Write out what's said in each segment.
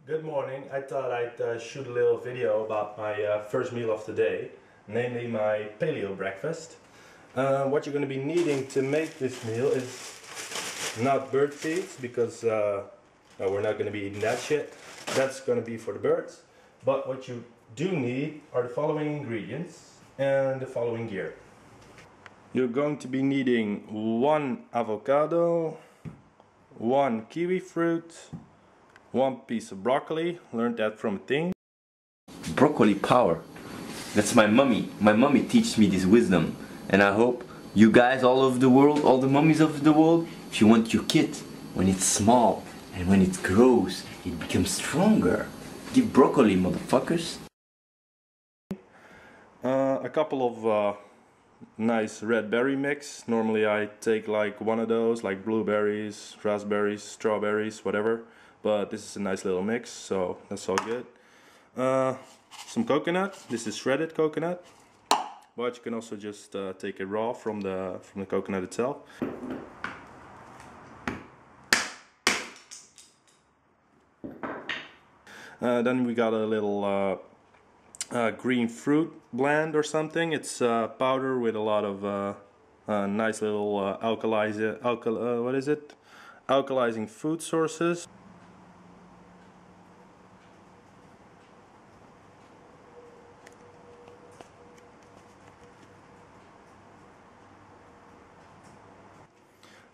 Good morning. I thought I'd shoot a little video about my first meal of the day, namely my paleo breakfast. What you're going to be needing to make this meal is not bird seeds, because no, we're not going to be eating that shit. That's going to be for the birds. But what you do need are the following ingredients and the following gear. You're going to be needing 1 avocado, 1 kiwi fruit, 1 piece of broccoli, learned that from a thing. Broccoli power. That's my mummy. My mummy teaches me this wisdom. And I hope you guys all over the world, all the mummies of the world, if you want your kid, when it's small and when it grows, it becomes stronger. Give broccoli, motherfuckers. A couple of nice red berry mix. Normally I take like one of those, like blueberries, raspberries, strawberries, whatever. But this is a nice little mix, so that's all good. Some coconut. This is shredded coconut, but you can also just take it raw from the coconut itself. Then we got a little green fruit blend or something. It's powder with a lot of nice little alkalizing food sources.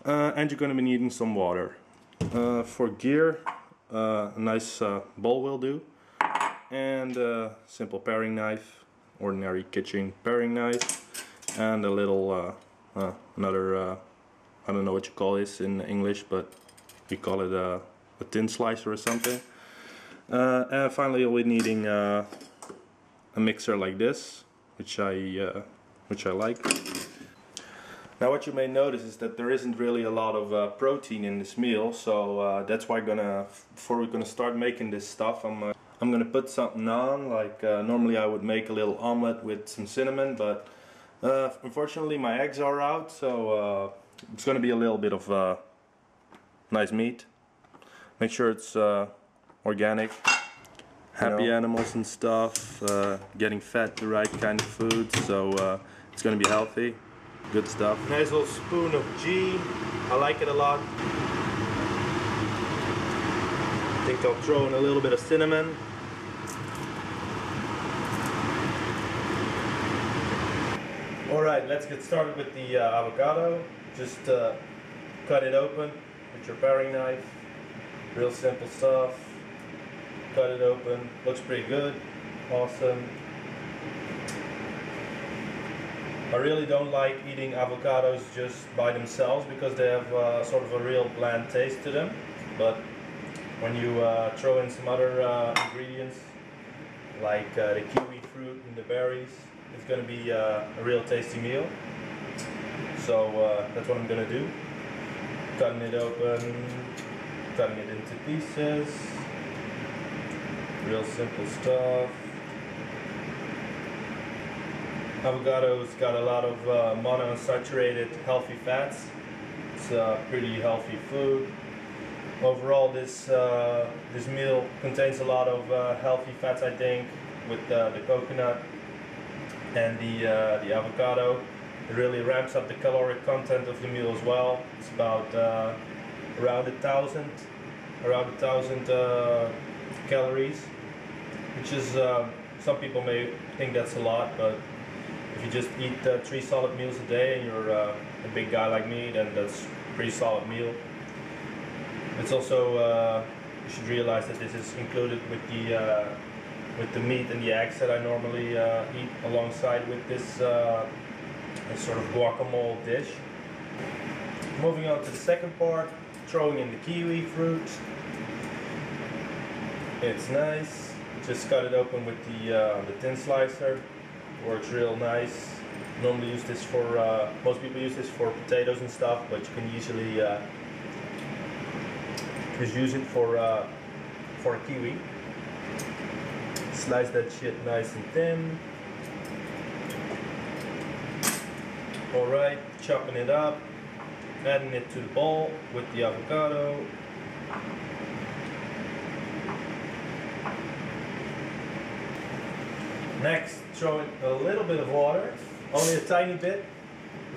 And you're going to be needing some water. For gear, a nice bowl will do, and a simple paring knife, ordinary kitchen paring knife, and a little another I don't know what you call this in English, but we call it a thin slicer or something. And finally we'll be needing a mixer like this, which I like. Now what you may notice is that there isn't really a lot of protein in this meal, so that's why before we're gonna start making this stuff, I'm gonna put something on. Like normally I would make a little omelet with some cinnamon, but unfortunately my eggs are out, so it's gonna be a little bit of nice meat. Make sure it's organic, happy animals and stuff, getting fed the right kind of food, so it's gonna be healthy. Good stuff. Nice little spoon of ghee. I like it a lot. I think I'll throw in a little bit of cinnamon. Alright, let's get started with the avocado. Just cut it open with your paring knife. Real simple stuff. Cut it open. Looks pretty good. Awesome. I really don't like eating avocados just by themselves because they have sort of a real bland taste to them. But when you throw in some other ingredients like the kiwi fruit and the berries, it's going to be a real tasty meal. So that's what I'm going to do. Cutting it open, cutting it into pieces. Real simple stuff. Avocado's got a lot of monounsaturated healthy fats. It's a pretty healthy food. Overall, this meal contains a lot of healthy fats, I think, with the coconut and the avocado. It really ramps up the caloric content of the meal as well. It's about around 1,000 calories, which is some people may think that's a lot, but if you just eat 3 solid meals a day and you're a big guy like me, then that's a pretty solid meal. It's also, you should realize that this is included with the meat and the eggs that I normally eat alongside with this sort of guacamole dish. Moving on to the second part, throwing in the kiwi fruit. It's nice. Just cut it open with the thin slicer. Works real nice. Normally use this for, most people use this for potatoes and stuff, but you can easily just use it for a kiwi. Slice that shit nice and thin. Alright, chopping it up, adding it to the bowl with the avocado. Next, throw in a little bit of water, only a tiny bit.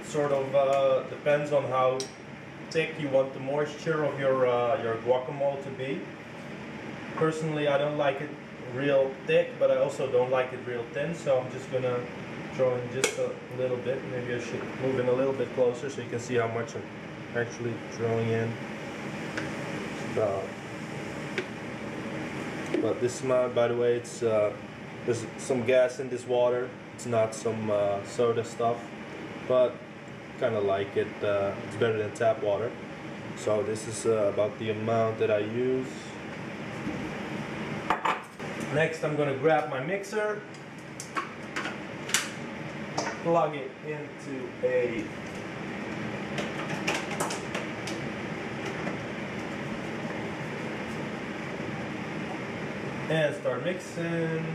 It sort of depends on how thick you want the moisture of your guacamole to be. Personally, I don't like it real thick, but I also don't like it real thin, so I'm just gonna throw in just a little bit. Maybe I should move in a little bit closer so you can see how much I'm actually throwing in. But this amount, by the way, it's there's some gas in this water. It's not some soda stuff, but kind of like it. It's better than tap water. So this is about the amount that I use. Next, I'm gonna grab my mixer, plug it into a and start mixing.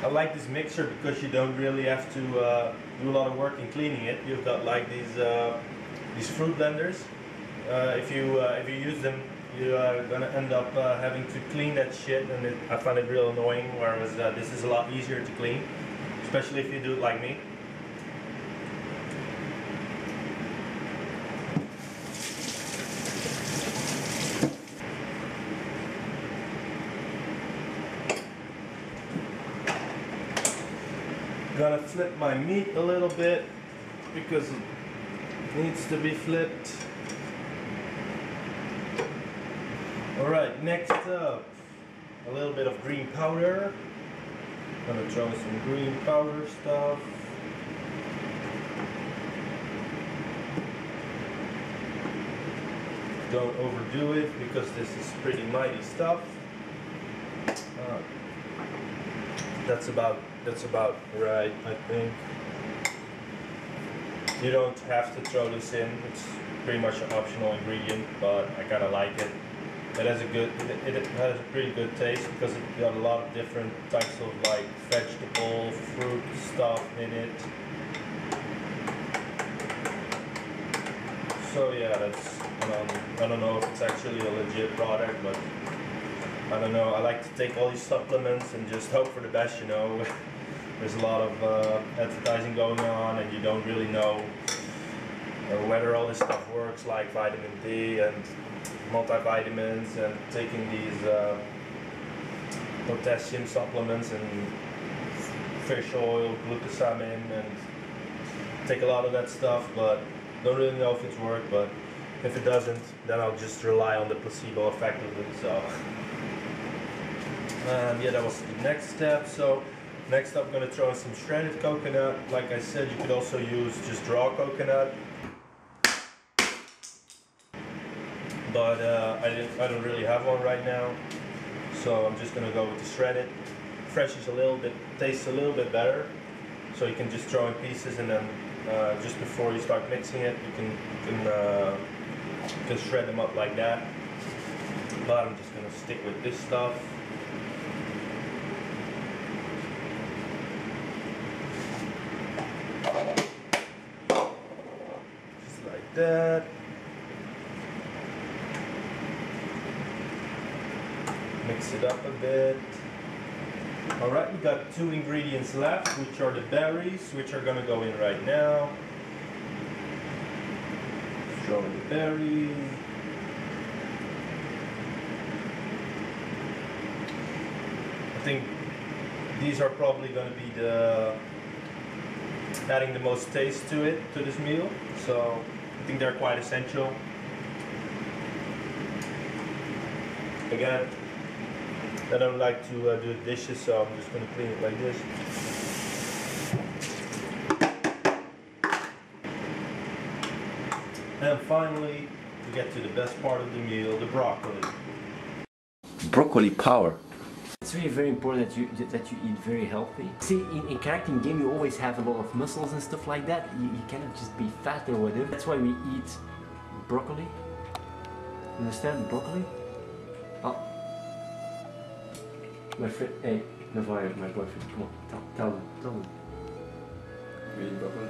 I like this mixer because you don't really have to do a lot of work in cleaning it. You've got like these fruit blenders. If you use them, you are gonna end up having to clean that shit, and I find it real annoying. Whereas this is a lot easier to clean, especially if you do it like me. Gonna flip my meat a little bit because it needs to be flipped. Alright, next up, a little bit of green powder. Gonna throw some green powder stuff. Don't overdo it because this is pretty mighty stuff. That's about right, I think. You don't have to throw this in. It's pretty much an optional ingredient, but I kind of like it. It has a pretty good taste because it got a lot of different types of like vegetable, fruit stuff in it. So yeah, that's I don't know if it's actually a legit product, but I don't know. I like to take all these supplements and just hope for the best, you know. There's a lot of advertising going on, and you don't really know whether all this stuff works, like vitamin D and multivitamins, and taking these potassium supplements and fish oil, glucosamine, and take a lot of that stuff, but don't really know if it's worked. But if it doesn't, then I'll just rely on the placebo effect of it. So yeah, that was the next step. So next up, I'm going to throw in some shredded coconut. Like I said, you could also use just raw coconut, but I don't really have one right now, so I'm just going to go with the shredded. Fresh is tastes a little bit better, so you can just throw in pieces, and then just before you start mixing it, you can shred them up like that. But I'm just going to stick with this stuff. That. Mix it up a bit. Alright, we got 2 ingredients left, which are the berries, which are gonna go in right now. Throw in the berries. I think these are probably gonna be adding the most taste to it, to this meal. So I think they're quite essential. Again, I don't like to do the dishes, so I'm just going to clean it like this. And finally, we get to the best part of the meal, the broccoli. Broccoli power. It's very, very important that you eat very healthy. See, in kayaking game, you always have a lot of muscles and stuff like that. You cannot just be fat or whatever. That's why we eat broccoli. Understand? Broccoli? Oh. My friend, hey, Navarre, my boyfriend, come on, tell them. We eat broccoli.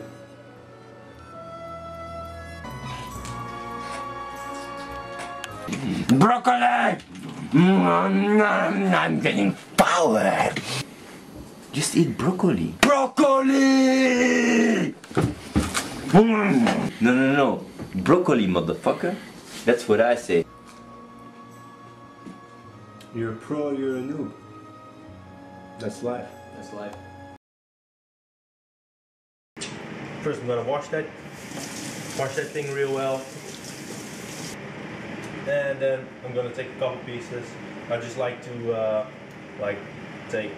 Broccoli! I'm getting power! Just eat broccoli. Broccoli! No. Broccoli, motherfucker. That's what I say. You're a pro, you're a noob. That's life. That's life. First I'm gonna wash that thing real well. And then I'm gonna take a couple pieces. I just like to take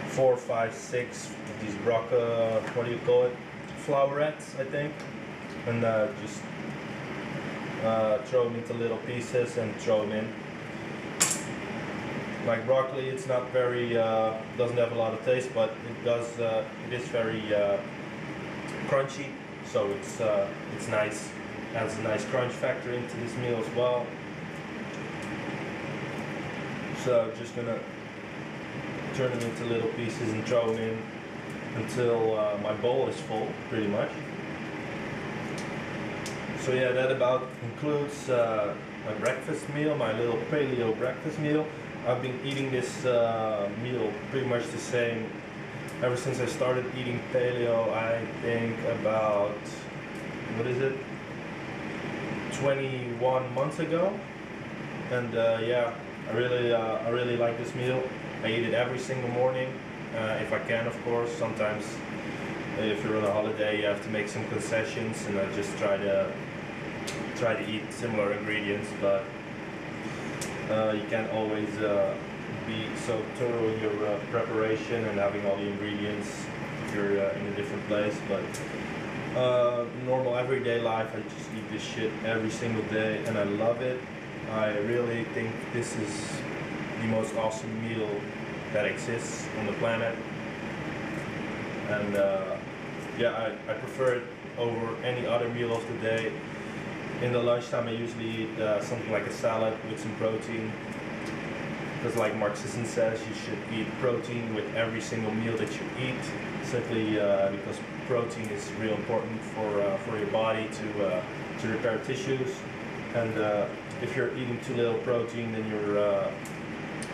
4, 5, 6 of these what do you call it? Flowerets, I think. And just throw them into little pieces and throw them in. Like broccoli, it's not very, doesn't have a lot of taste, but it is very crunchy, so it's nice. Adds a nice crunch factor into this meal as well. So just gonna turn them into little pieces and throw them in until my bowl is full, pretty much. So yeah, that about concludes my breakfast meal, my little paleo breakfast meal. I've been eating this meal pretty much the same ever since I started eating paleo. I think about, what is it, 21 months ago. And yeah, I really like this meal. I eat it every single morning, if I can, of course. Sometimes if you're on a holiday, you have to make some concessions, and I just try to eat similar ingredients, but you can't always be so thorough in your preparation and having all the ingredients if you're in a different place. But normal everyday life, I just eat this shit every single day, and I love it. I really think this is the most awesome meal that exists on the planet, and yeah, I prefer it over any other meal of the day. In the lunchtime, I usually eat something like a salad with some protein, because like Marxism says, you should eat protein with every single meal that you eat, simply because protein is real important for your body to repair tissues. And if you're eating too little protein, then you're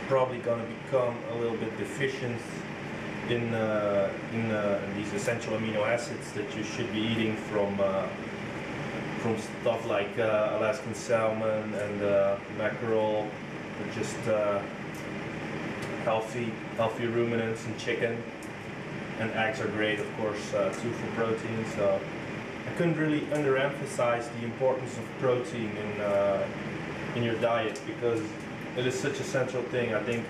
probably going to become a little bit deficient in these essential amino acids that you should be eating from stuff like Alaskan salmon and mackerel, or just healthy ruminants, and chicken. And eggs are great, of course, too, for protein. So I couldn't really underemphasize the importance of protein in your diet, because it is such a central thing. I think,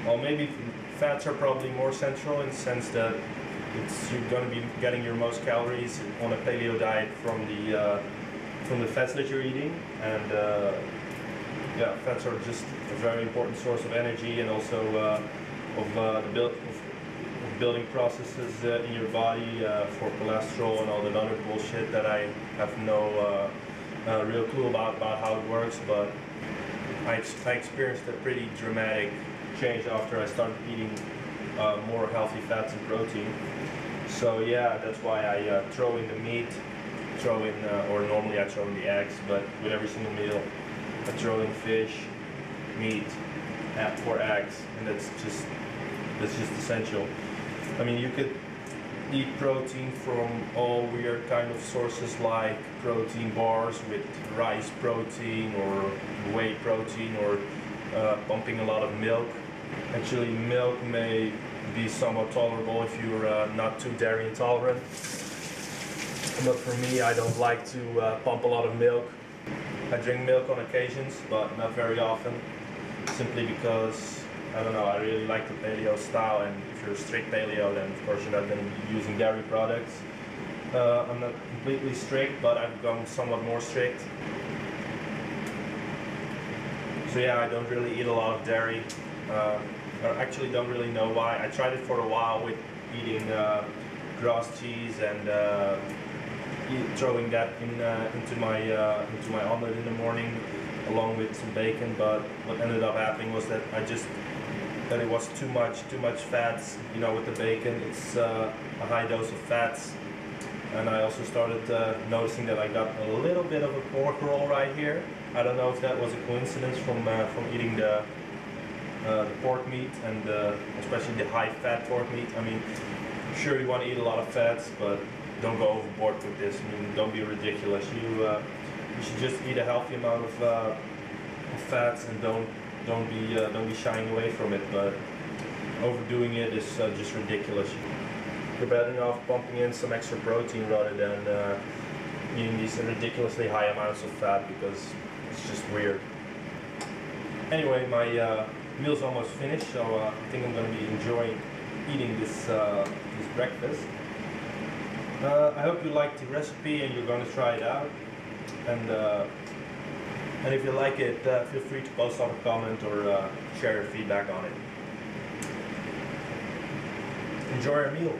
well, maybe fats are probably more central in the sense that you're going to be getting your most calories on a paleo diet from the fats that you're eating, and yeah, fats are just a very important source of energy, and also of building processes in your body for cholesterol and all that other bullshit that I have no real clue about how it works. But I experienced a pretty dramatic change after I started eating more healthy fats and protein. So yeah, that's why I throw in the meat, or normally I throw in the eggs, but with every single meal I throw in fish, meat, or eggs, and that's just essential. I mean, you could eat protein from all weird kind of sources, like protein bars with rice protein or whey protein, or pumping a lot of milk. Actually, milk may be somewhat tolerable if you're not too dairy intolerant. But for me, I don't like to pump a lot of milk. I drink milk on occasions, but not very often, simply because, I don't know, I really like the paleo style, and if you're a strict paleo, then of course you're not going to be using dairy products. I'm not completely strict, but I've gone somewhat more strict. So yeah, I don't really eat a lot of dairy. I actually don't really know why. I tried it for a while with eating grass cheese and throwing that into my omelet in the morning, along with some bacon. But what ended up happening was that it was too much fats. You know, with the bacon, it's a high dose of fats. And I also started noticing that I got a little bit of a pork roll right here. I don't know if that was a coincidence from eating the pork meat, and especially the high fat pork meat. I mean, sure, you want to eat a lot of fats, but don't go overboard with this. I mean, don't be ridiculous. You should just eat a healthy amount of fats, and don't be shying away from it. But overdoing it is just ridiculous. You're better off pumping in some extra protein rather than eating these ridiculously high amounts of fat, because it's just weird. Anyway, my meal's almost finished, so I think I'm going to be enjoying eating this breakfast. I hope you liked the recipe and you're going to try it out. And if you like it, feel free to post on a comment or share your feedback on it. Enjoy your meal.